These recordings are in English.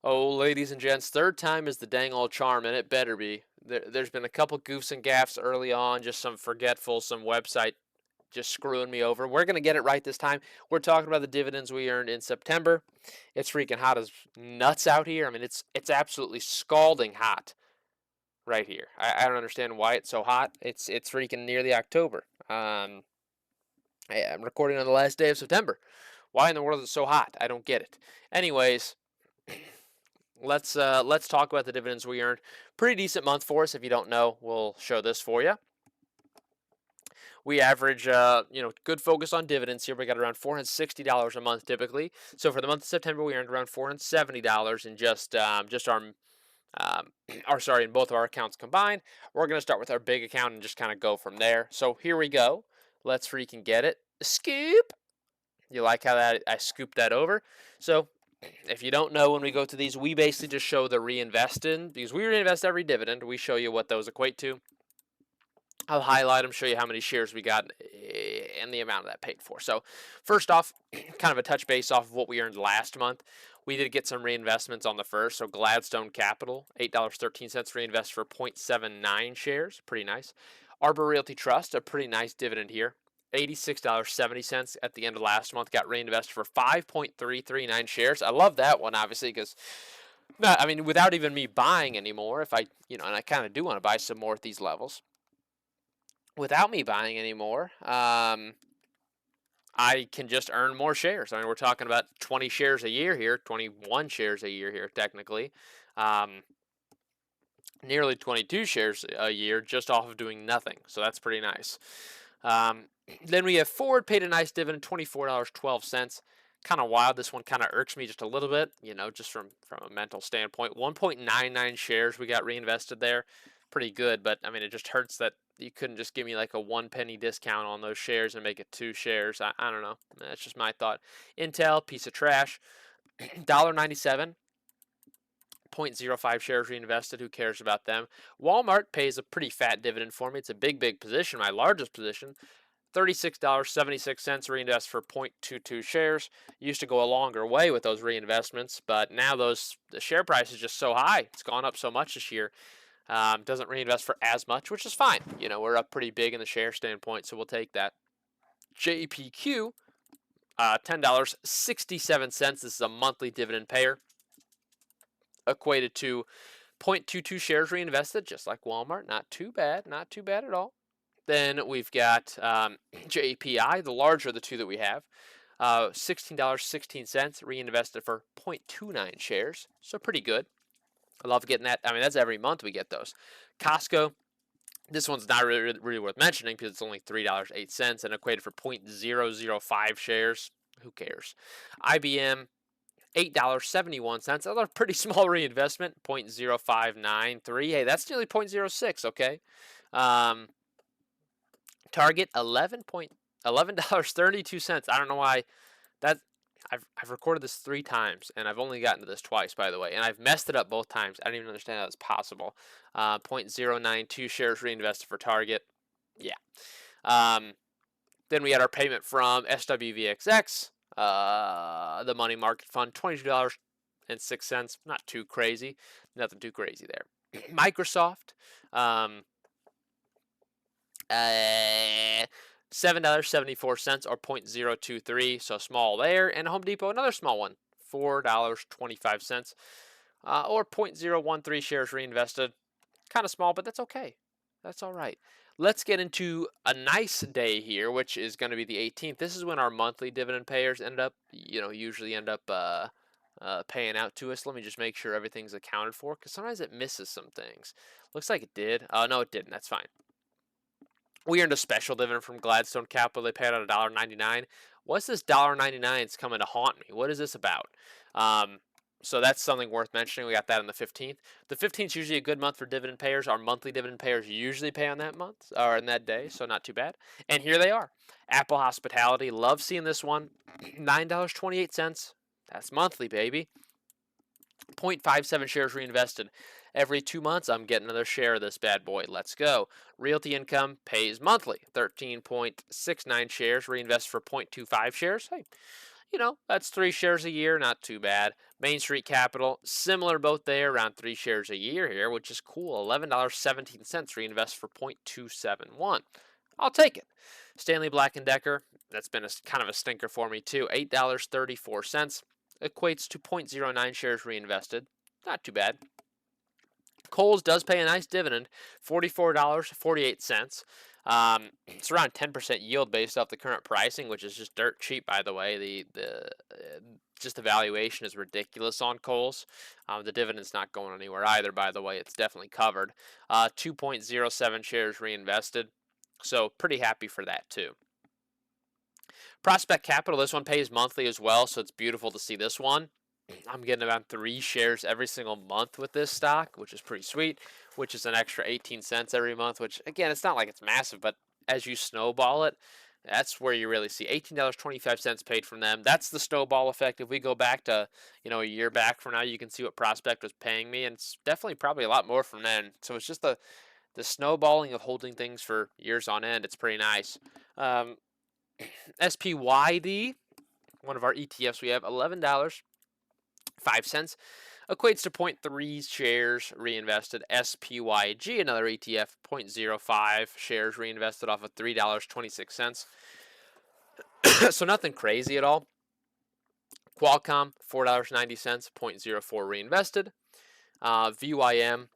Oh, ladies and gents, third time is the dang old charm, and it better be. There's been a couple goofs and gaffs early on, just some forgetful, some website just screwing me over. We're going to get it right this time. We're talking about the dividends we earned in September. It's freaking hot as nuts out here. I mean, it's absolutely scalding hot right here. I don't understand why it's so hot. It's freaking nearly October. I'm recording on the last day of September. Why in the world is it so hot? I don't get it. Anyways, let's talk about the dividends we earned. Pretty decent month for us. If you don't know, we'll show this for you. We average, good focus on dividends here. We got around $460 a month typically. So for the month of September, we earned around $470 in just in both of our accounts combined. We're gonna start with our big account and just kind of go from there. So here we go. Let's freaking get it. Scoop. You like how that I scooped that over? So if you don't know, when we go to these, we basically just show the reinvested because we reinvest every dividend. We show you what those equate to. I'll highlight them, show you how many shares we got and the amount that paid for. So first off, kind of a touch base off of what we earned last month. We did get some reinvestments on the first. So Gladstone Capital, $8.13 reinvest for 0.79 shares. Pretty nice. Arbor Realty Trust, a pretty nice dividend here. $86.70 at the end of last month got reinvested for 5.339 shares. I love that one, obviously, because without even me buying anymore, if I, and I kind of do want to buy some more at these levels without me buying anymore, I can just earn more shares. I mean, we're talking about 20 shares a year here, 21 shares a year here, technically. Nearly 22 shares a year just off of doing nothing. So that's pretty nice. Then we have Ford paid a nice dividend, $24.12. Kind of wild. This one kind of irks me just a little bit, just from a mental standpoint. 1.99 shares we got reinvested there. Pretty good, but I mean, it just hurts that you couldn't just give me like a 1 penny discount on those shares and make it 2 shares. I don't know. That's just my thought. Intel, piece of trash. $1.97. 0.05 shares reinvested. Who cares about them? Walmart pays a pretty fat dividend for me. It's a big position, my largest position. $36.76 reinvest for 0.22 shares. Used to go a longer way with those reinvestments, but now the share price is just so high. It's gone up so much this year. Doesn't reinvest for as much, which is fine. We're up pretty big in the share standpoint, so we'll take that. JPQ, $10.67. This is a monthly dividend payer. Equated to 0.22 shares reinvested, just like Walmart. Not too bad. Not too bad at all. Then we've got JPI, the larger of the two that we have. $16.16 reinvested for 0.29 shares. So pretty good. I love getting that. I mean, that's every month we get those. Costco, this one's not really worth mentioning because it's only $3.08 and equated for 0.005 shares. Who cares? IBM, $8.71. Another pretty small reinvestment, 0.0593. Hey, that's nearly 0.06, okay? Target, $11.32. I don't know why that I've recorded this 3 times and I've only gotten to this twice, by the way, and I've messed it up both times. I don't even understand how that's possible. 0.092 shares reinvested for Target. Yeah. Then we had our payment from SWVXX, the money market fund, $22.06. Not too crazy. Nothing too crazy there. Microsoft, $7.74 or 0.023, so small there. And Home Depot, another small one, $4.25 or 0.013 shares reinvested. Kind of small, but that's okay. That's all right. Let's get into a nice day here, which is going to be the 18th. This is when our monthly dividend payers usually end up paying out to us. Let me just make sure everything's accounted for, because sometimes it misses some things. Looks like it did. No, it didn't. That's fine. We earned a special dividend from Gladstone Capital. They paid out $1.99. What's this $1.99? It's coming to haunt me. What is this about? So that's something worth mentioning. We got that on the 15th. The 15th is usually a good month for dividend payers. Our monthly dividend payers usually pay on that month or in that day, so not too bad. And here they are. Apple Hospitality. Love seeing this one. $9.28. That's monthly, baby. 0.57 shares reinvested. Every 2 months, I'm getting another share of this bad boy. Let's go. Realty Income pays monthly. 13.69 shares reinvested for 0.25 shares. Hey, That's 3 shares a year, not too bad. Main Street Capital, similar boat there, around 3 shares a year here, which is cool. $11.17 reinvest for 0.271. I'll take it. Stanley Black& Decker, that's been a kind of a stinker for me too. $8.34 equates to 0.09 shares reinvested. Not too bad. Kohl's does pay a nice dividend, $44.48. It's around 10% yield based off the current pricing, which is just dirt cheap, by the way. Just the valuation is ridiculous on Kohl's. The dividend's not going anywhere either, by the way. It's definitely covered. 2.07 shares reinvested, so pretty happy for that too. Prospect Capital, this one pays monthly as well, so it's beautiful to see this one. I'm getting about 3 shares every single month with this stock, which is pretty sweet, which is an extra 18 cents every month, which, again, it's not like it's massive, but as you snowball it, that's where you really see $18.25 paid from them. That's the snowball effect. If we go back to, a year back from now, you can see what Prospect was paying me, and it's definitely probably a lot more from then. So it's just the snowballing of holding things for years on end. It's pretty nice. SPYD, one of our ETFs, we have $11.05 equates to 0.3 shares reinvested. SPYG, another ETF, 0.05 shares reinvested off of $3.26. So nothing crazy at all. Qualcomm, $4.90, 0.04 reinvested. VYM,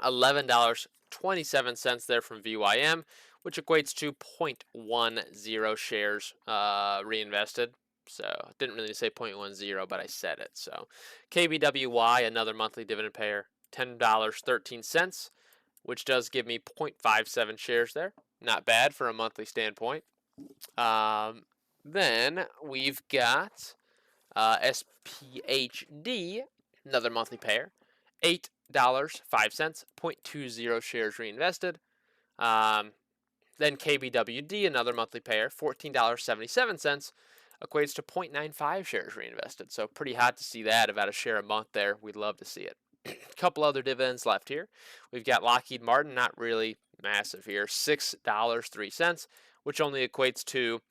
$11.27 there from VYM, which equates to 0.10 shares reinvested. So I didn't really say 0.10, but I said it. So KBWY, another monthly dividend payer, $10.13, which does give me 0.57 shares there. Not bad for a monthly standpoint. Then we've got SPHD, another monthly payer, $8.05, 0.20 shares reinvested. Then KBWD, another monthly payer, $14.77, equates to 0.95 shares reinvested. So pretty hot to see that, about a share a month there. We'd love to see it. A couple other dividends left here. We've got Lockheed Martin, not really massive here, $6.03, which only equates to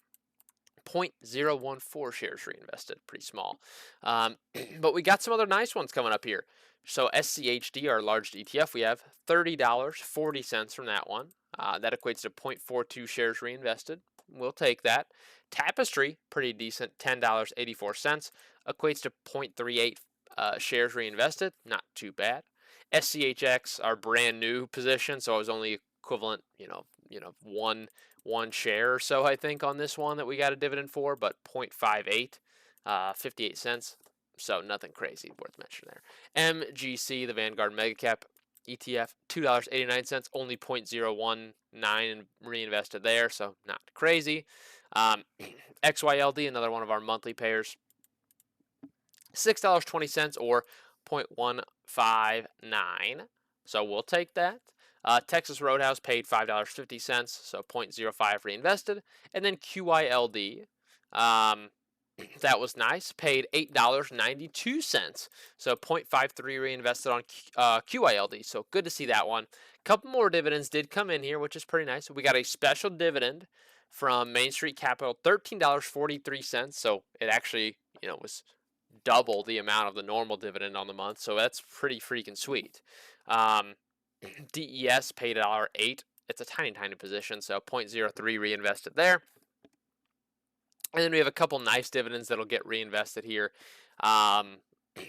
0.014 shares reinvested. Pretty small. But we got some other nice ones coming up here. So SCHD, our largest ETF, we have $30.40 from that one. That equates to 0.42 shares reinvested. We'll take that. Tapestry, pretty decent, $10.84. Equates to 0.38 shares reinvested. Not too bad. SCHX, our brand new position, so it was only equivalent, one share or so, I think, on this one that we got a dividend for, but 0.58, 58 cents. So nothing crazy worth mentioning there. MGC, the Vanguard Mega Cap ETF, $2.89, only 0.019 reinvested there, so not crazy. XYLD, another one of our monthly payers, $6.20 or 0.159. So we'll take that. Texas Roadhouse paid $5.50, so 0.05 reinvested. And then QYLD, that was nice, paid $8.92, so 0.53 reinvested on QYLD. So good to see that one. A couple more dividends did come in here, which is pretty nice. We got a special dividend from Main Street Capital, $13.43. So it actually, was double the amount of the normal dividend on the month. So that's pretty freaking sweet. DES paid $1.08. It's a tiny, tiny position, so 0.03 reinvested there. And then we have a couple nice dividends that'll get reinvested here.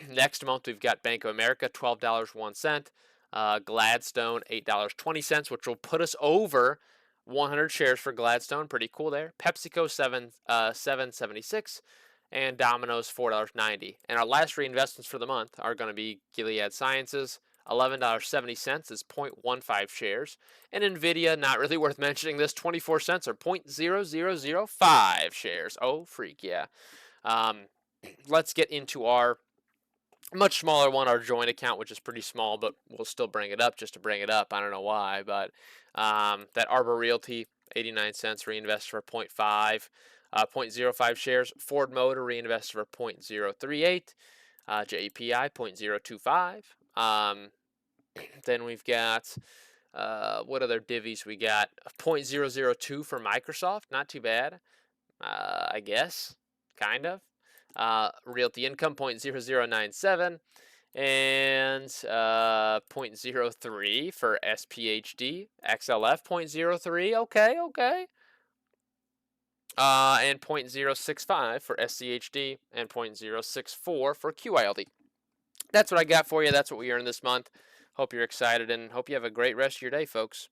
Next month, we've got Bank of America, $12.01. Gladstone, $8.20, which will put us over 100 shares for Gladstone. Pretty cool there. PepsiCo, $7.76. And Domino's, $4.90. And our last reinvestments for the month are going to be Gilead Sciences, $11.70 is 0.15 shares. And NVIDIA, not really worth mentioning this, 24 cents or 0.0005 shares. Oh, freak, yeah. Let's get into our much smaller one, our joint account, which is pretty small, but we'll still bring it up just to bring it up. I don't know why, but that Arbor Realty, 89 cents, reinvest for 0.05 shares. Ford Motor, reinvest for 0.038. JPI, 0.025. Then we've got, what other divvies we got? 0.002 for Microsoft, not too bad. I guess, kind of. Realty income 0.0097 and 0.03 for SPHD, XLF 0.03. Okay, okay. And 0.065 for SCHD and 0.064 for QILD. That's what I got for you. That's what we earned this month. Hope you're excited and hope you have a great rest of your day, folks.